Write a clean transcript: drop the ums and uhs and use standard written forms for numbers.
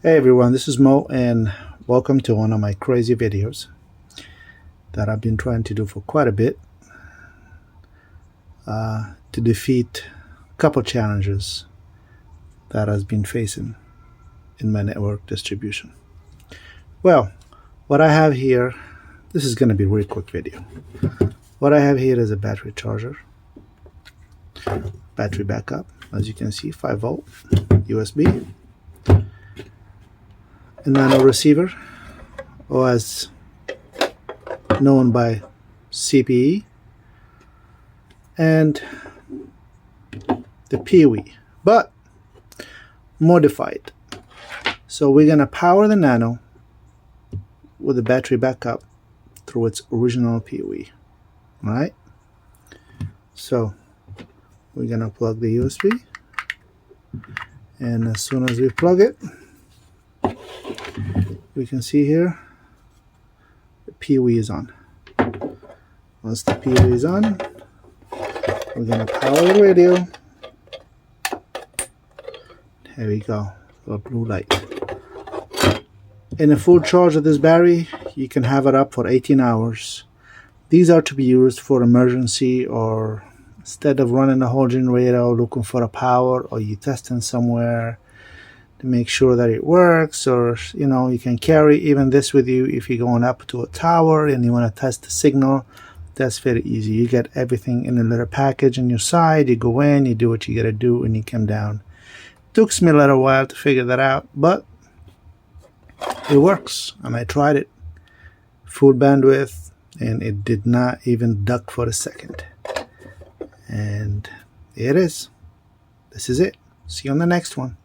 Hey everyone, this is Mo and welcome to one of my crazy videos that I've been trying to do for quite a bit to defeat a couple challenges that I've been facing in my network distribution. Well, what I have here, this is going to be a really quick video. What I have here is a battery charger, battery backup, as you can see, 5 volt USB, a nano receiver, or as known by CPE, and the PoE, but modified. So we're going to power the nano with the battery backup through its original PoE. Alright? So we're going to plug the USB, and as soon as we plug it, we can see here the PoE is on. Once the PoE is on, we're going to power the radio. There we go, a blue light. In a full charge of this battery, you can have it up for 18 hours. These are to be used for emergency, or instead of running the whole generator looking for a power, or you testing somewhere to make sure that it works, or you can carry even this with you if you're going up to a tower and you want to test the signal. That's very easy. You get everything in a little package on your side. You go in, you do what you gotta do, and you come down. Took me a little while to figure that out, but it works, and I tried it full bandwidth and it did not even duck for a second. And here it is. This is it. See you on the next one.